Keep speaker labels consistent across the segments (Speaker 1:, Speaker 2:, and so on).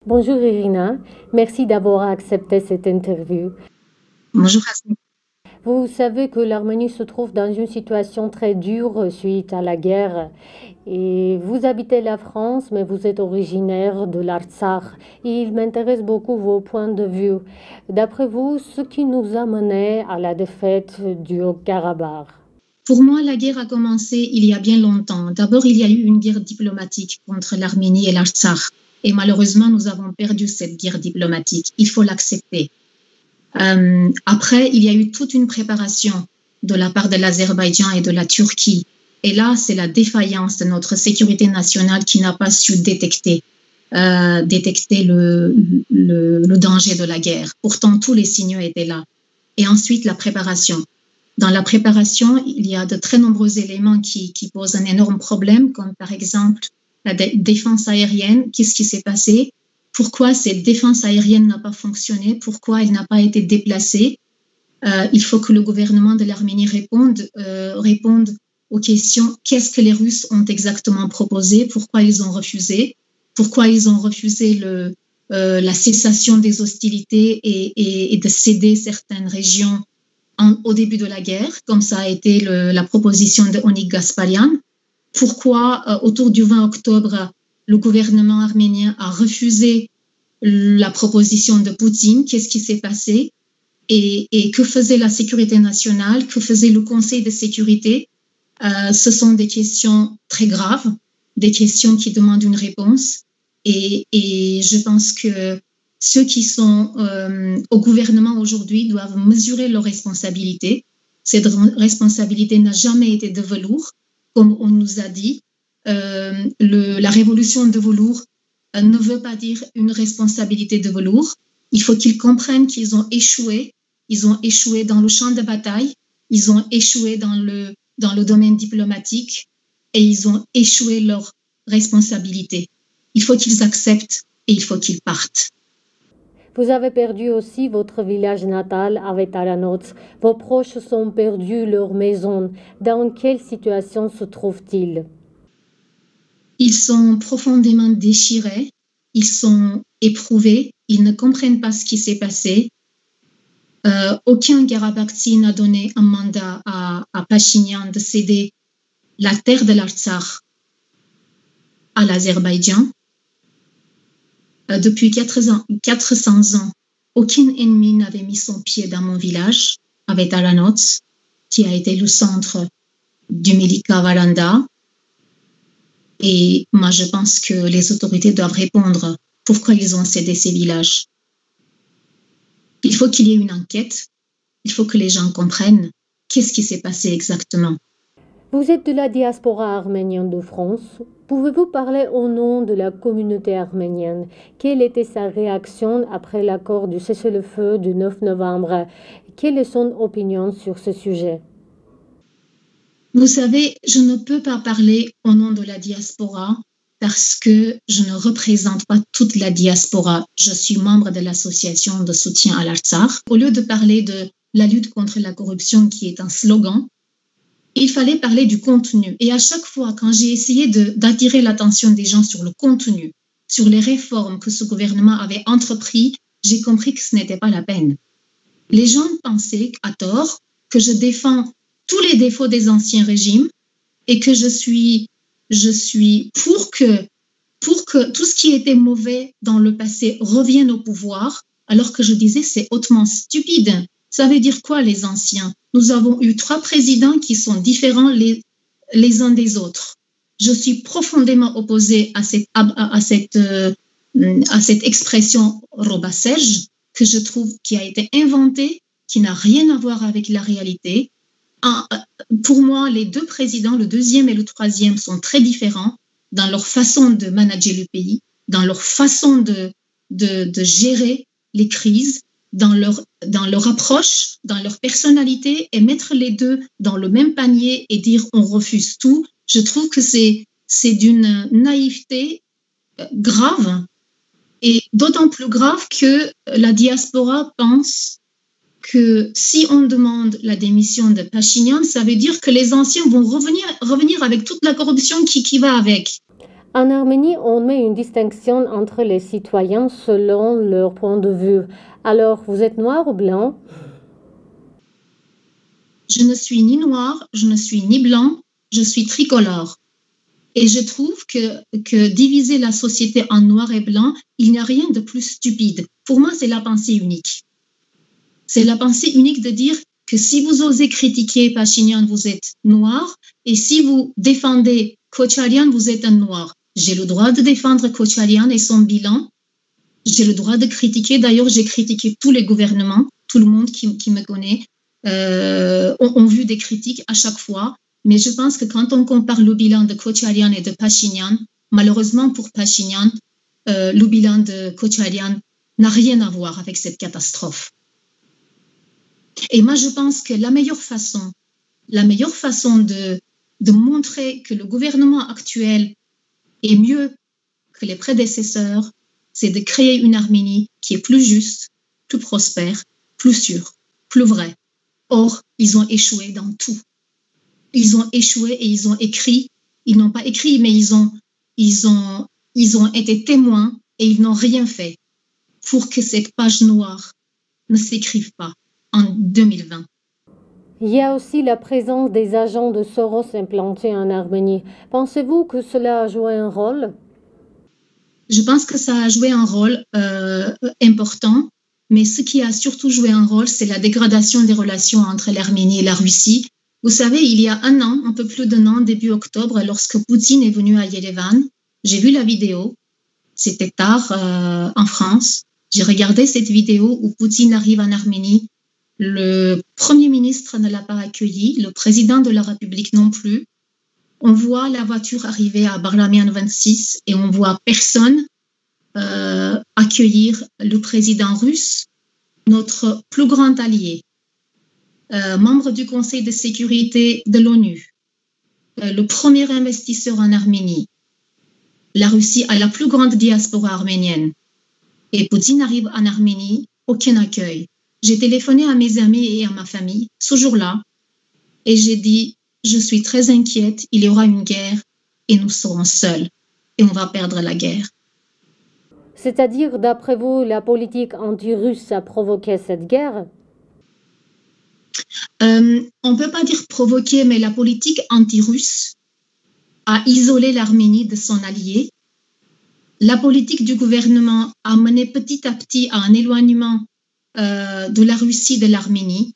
Speaker 1: Bonjour Irina, merci d'avoir accepté cette interview.
Speaker 2: Bonjour Hassan.
Speaker 1: Vous savez que l'Arménie se trouve dans une situation très dure suite à la guerre et vous habitez la France mais vous êtes originaire de l'Artsakh. Il m'intéresse beaucoup vos points de vue. D'après vous, ce qui nous a mené à la défaite du Haut-Karabakh?
Speaker 2: Pour moi, la guerre a commencé il y a bien longtemps. D'abord, il y a eu une guerre diplomatique contre l'Arménie et l'Artsakh. Et malheureusement, nous avons perdu cette guerre diplomatique. Il faut l'accepter. Après, il y a eu toute une préparation de la part de l'Azerbaïdjan et de la Turquie. Et là, c'est la défaillance de notre sécurité nationale qui n'a pas su détecter le danger de la guerre. Pourtant, tous les signaux étaient là. Et ensuite, la préparation. Dans la préparation, il y a de très nombreux éléments qui posent un énorme problème, comme par exemple la défense aérienne. Qu'est-ce qui s'est passé? Pourquoi cette défense aérienne n'a pas fonctionné? Pourquoi elle n'a pas été déplacée? Il faut que le gouvernement de l'Arménie réponde aux questions. Qu'est-ce que les Russes ont exactement proposé? Pourquoi ils ont refusé? Pourquoi ils ont refusé la cessation des hostilités et de céder certaines régions au début de la guerre, comme ça a été la proposition de Onik Gasparian? Pourquoi, autour du 20 octobre, le gouvernement arménien a refusé la proposition de Poutine? Qu'est-ce qui s'est passé? Et que faisait la sécurité nationale? Que faisait le Conseil de sécurité? Ce sont des questions très graves, des questions qui demandent une réponse. Et je pense que ceux qui sont au gouvernement aujourd'hui doivent mesurer leurs responsabilités. Cette responsabilité n'a jamais été de velours, comme on nous a dit. La révolution de velours ne veut pas dire une responsabilité de velours. Il faut qu'ils comprennent qu'ils ont échoué. Ils ont échoué dans le champ de bataille. Ils ont échoué dans le domaine diplomatique et ils ont échoué leur responsabilité. Il faut qu'ils acceptent et il faut qu'ils partent.
Speaker 1: Vous avez perdu aussi votre village natal avec Aranots. Vos proches ont perdu leur maison. Dans quelle situation se trouvent-ils?
Speaker 2: Ils sont profondément déchirés, ils sont éprouvés, ils ne comprennent pas ce qui s'est passé. Aucun Karabakhtsi n'a donné un mandat à Pachinian de céder la terre de l'Artsakh à l'Azerbaïdjan. Depuis 400 ans, aucun ennemi n'avait mis son pied dans mon village, avec Aranots, qui a été le centre du Milika Valanda. Et moi, je pense que les autorités doivent répondre pourquoi ils ont cédé ces villages. Il faut qu'il y ait une enquête. Il faut que les gens comprennent qu'est-ce qui s'est passé exactement.
Speaker 1: Vous êtes de la diaspora arménienne de France. Pouvez-vous parler au nom de la communauté arménienne? Quelle était sa réaction après l'accord du cessez-le-feu du 9 novembre? Quelle est son opinion sur ce sujet?
Speaker 2: Vous savez, je ne peux pas parler au nom de la diaspora parce que je ne représente pas toute la diaspora. Je suis membre de l'association de soutien à l'Artsakh. Au lieu de parler de la lutte contre la corruption qui est un slogan, il fallait parler du contenu. Et à chaque fois, quand j'ai essayé d'attirer l'attention des gens sur le contenu, sur les réformes que ce gouvernement avait entreprises, j'ai compris que ce n'était pas la peine. Les gens pensaient, à tort, que je défends tous les défauts des anciens régimes et que je suis pour que tout ce qui était mauvais dans le passé revienne au pouvoir, alors que je disais c'est hautement stupide. Ça veut dire quoi, les anciens? Nous avons eu 3 présidents qui sont différents les uns des autres. Je suis profondément opposée à cette expression robasège que je trouve qui a été inventée, qui n'a rien à voir avec la réalité. Pour moi, les 2 présidents, le deuxième et le troisième, sont très différents dans leur façon de manager le pays, dans leur façon de gérer les crises, dans leur approche, dans leur personnalité, et mettre les 2 dans le même panier et dire on refuse tout. Je trouve que c'est d'une naïveté grave, et d'autant plus grave que la diaspora pense que si on demande la démission de Pachinian, ça veut dire que les anciens vont revenir avec toute la corruption qui va avec.
Speaker 1: En Arménie, on met une distinction entre les citoyens selon leur point de vue. Alors, vous êtes noir ou blanc?
Speaker 2: Je ne suis ni noir, je ne suis ni blanc, je suis tricolore. Et je trouve que diviser la société en noir et blanc, il n'y a rien de plus stupide. Pour moi, c'est la pensée unique. C'est la pensée unique de dire que si vous osez critiquer Pachinian, vous êtes noir, et si vous défendez Kocharian, vous êtes un noir. J'ai le droit de défendre Kocharian et son bilan. J'ai le droit de critiquer. D'ailleurs, j'ai critiqué tous les gouvernements, tout le monde qui me connaît ont vu des critiques à chaque fois. Mais je pense que quand on compare le bilan de Kocharian et de Pachinian, malheureusement pour Pachinian, le bilan de Kocharian n'a rien à voir avec cette catastrophe. Et moi, je pense que la meilleure façon de montrer que le gouvernement actuel est mieux que les prédécesseurs, c'est de créer une Arménie qui est plus juste, plus prospère, plus sûre, plus vraie. Or, ils ont échoué dans tout. Ils ont échoué et ils ont écrit. Ils n'ont pas écrit, mais ils ont été témoins et ils n'ont rien fait pour que cette page noire ne s'écrive pas en 2020.
Speaker 1: Il y a aussi la présence des agents de Soros implantés en Arménie. Pensez-vous que cela a joué un rôle?
Speaker 2: Je pense que ça a joué un rôle important, mais ce qui a surtout joué un rôle, c'est la dégradation des relations entre l'Arménie et la Russie. Vous savez, il y a un an, un peu plus d'un an, début octobre, lorsque Poutine est venu à Yerevan, j'ai vu la vidéo. C'était tard en France. J'ai regardé cette vidéo où Poutine arrive en Arménie. Le Premier ministre ne l'a pas accueilli, le président de la République non plus. On voit la voiture arriver à Barlamian 26 et on voit personne accueillir le président russe, notre plus grand allié, membre du Conseil de sécurité de l'ONU, le premier investisseur en Arménie. La Russie a la plus grande diaspora arménienne. Et Poutine arrive en Arménie, aucun accueil. J'ai téléphoné à mes amis et à ma famille ce jour-là et j'ai dit, je suis très inquiète, il y aura une guerre et nous serons seuls et on va perdre la guerre.
Speaker 1: C'est-à-dire, d'après vous, la politique anti-russe a provoqué cette guerre?
Speaker 2: On ne peut pas dire provoquer, mais la politique anti-russe a isolé l'Arménie de son allié. La politique du gouvernement a mené petit à petit à un éloignement de la Russie de l'Arménie.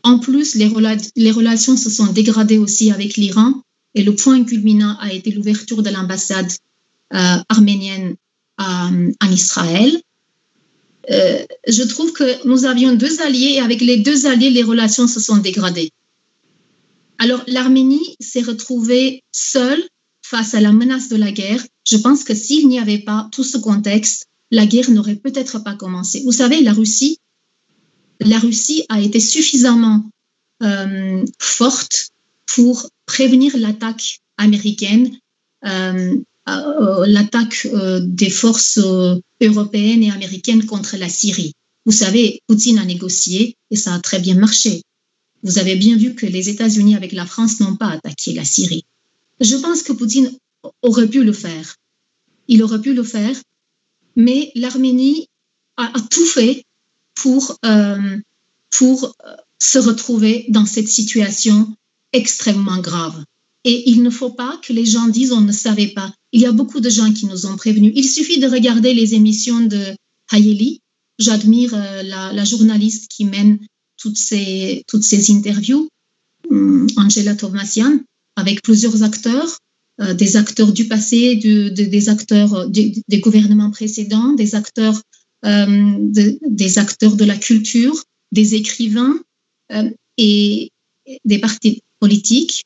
Speaker 2: En plus, les relations se sont dégradées aussi avec l'Iran et le point culminant a été l'ouverture de l'ambassade arménienne en Israël. Je trouve que nous avions deux alliés et avec les deux alliés, les relations se sont dégradées. Alors, l'Arménie s'est retrouvée seule face à la menace de la guerre. Je pense que s'il n'y avait pas tout ce contexte, la guerre n'aurait peut-être pas commencé. Vous savez, la Russie a été suffisamment forte pour prévenir l'attaque américaine, l'attaque des forces européennes et américaines contre la Syrie. Vous savez, Poutine a négocié et ça a très bien marché. Vous avez bien vu que les États-Unis avec la France n'ont pas attaqué la Syrie. Je pense que Poutine aurait pu le faire. Il aurait pu le faire, mais l'Arménie a tout fait pour se retrouver dans cette situation extrêmement grave. Et il ne faut pas que les gens disent on ne savait pas. Il y a beaucoup de gens qui nous ont prévenus. Il suffit de regarder les émissions de Hayeli. J'admire la journaliste qui mène toutes ces interviews, Angela Tovmassian, avec plusieurs acteurs, des acteurs du passé, des acteurs des gouvernements précédents, des acteurs de la culture, des écrivains et des partis politiques.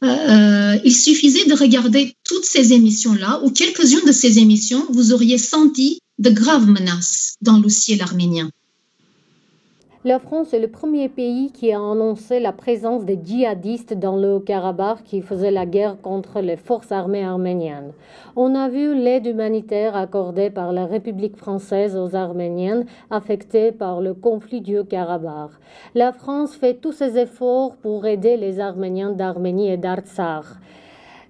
Speaker 2: Il suffisait de regarder toutes ces émissions-là, ou quelques-unes de ces émissions, vous auriez senti de graves menaces dans le ciel arménien.
Speaker 1: La France est le premier pays qui a annoncé la présence des djihadistes dans le Haut-Karabakh qui faisaient la guerre contre les forces armées arméniennes. On a vu l'aide humanitaire accordée par la République française aux Arméniens affectés par le conflit du Haut-Karabakh. La France fait tous ses efforts pour aider les Arméniens d'Arménie et d'Artsakh.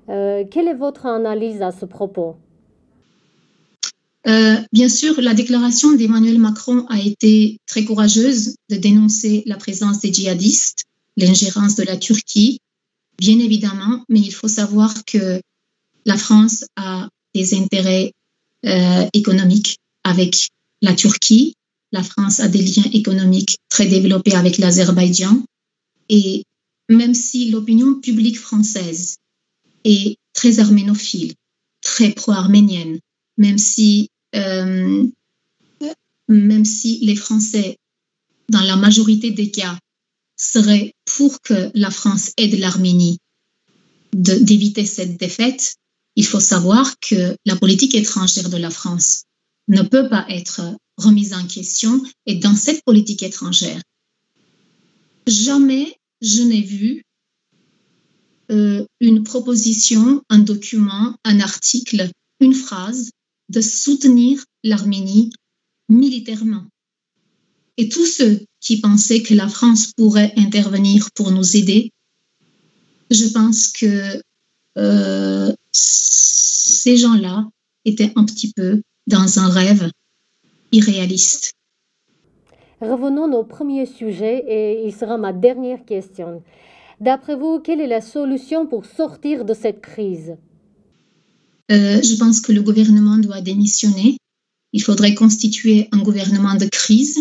Speaker 1: Quelle est votre analyse à ce propos?
Speaker 2: Bien sûr, la déclaration d'Emmanuel Macron a été très courageuse de dénoncer la présence des djihadistes, l'ingérence de la Turquie, bien évidemment, mais il faut savoir que la France a des intérêts économiques avec la Turquie. La France a des liens économiques très développés avec l'Azerbaïdjan. Et même si l'opinion publique française est très arménophile, très pro-arménienne, même si les Français, dans la majorité des cas, seraient pour que la France aide l'Arménie d'éviter cette défaite, il faut savoir que la politique étrangère de la France ne peut pas être remise en question. Et dans cette politique étrangère, jamais je n'ai vu une proposition, un document, un article, une phrase de soutenir l'Arménie militairement. Et tous ceux qui pensaient que la France pourrait intervenir pour nous aider, je pense que ces gens-là étaient un petit peu dans un rêve irréaliste.
Speaker 1: Revenons au premier sujet et il sera ma dernière question. D'après vous, quelle est la solution pour sortir de cette crise?
Speaker 2: Je pense que le gouvernement doit démissionner. Il faudrait constituer un gouvernement de crise.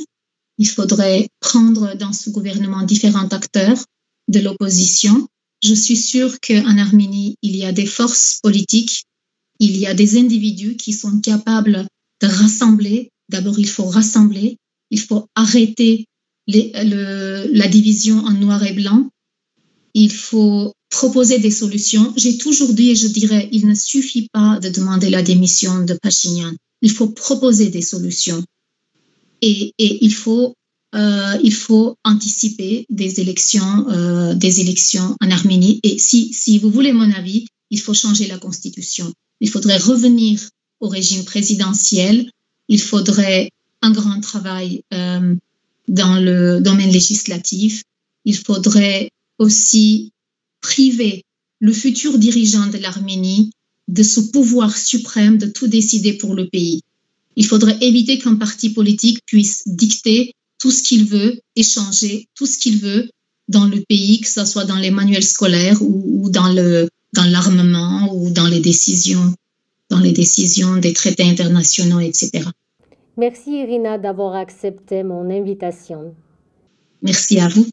Speaker 2: Il faudrait prendre dans ce gouvernement différents acteurs de l'opposition. Je suis sûre qu'en Arménie, il y a des forces politiques, il y a des individus qui sont capables de rassembler. D'abord, il faut rassembler, il faut arrêter la division en noir et blanc. Il faut proposer des solutions. J'ai toujours dit et je dirais, il ne suffit pas de demander la démission de Pachinian. Il faut proposer des solutions. Et il faut anticiper des élections en Arménie. Et si vous voulez mon avis, il faut changer la constitution. Il faudrait revenir au régime présidentiel. Il faudrait un grand travail dans le domaine législatif. Il faudrait aussi priver le futur dirigeant de l'Arménie de ce pouvoir suprême de tout décider pour le pays. Il faudrait éviter qu'un parti politique puisse dicter tout ce qu'il veut et changer tout ce qu'il veut dans le pays, que ce soit dans les manuels scolaires ou dans l'armement ou dans les décisions des traités internationaux, etc.
Speaker 1: Merci Irina d'avoir accepté mon invitation.
Speaker 2: Merci à vous.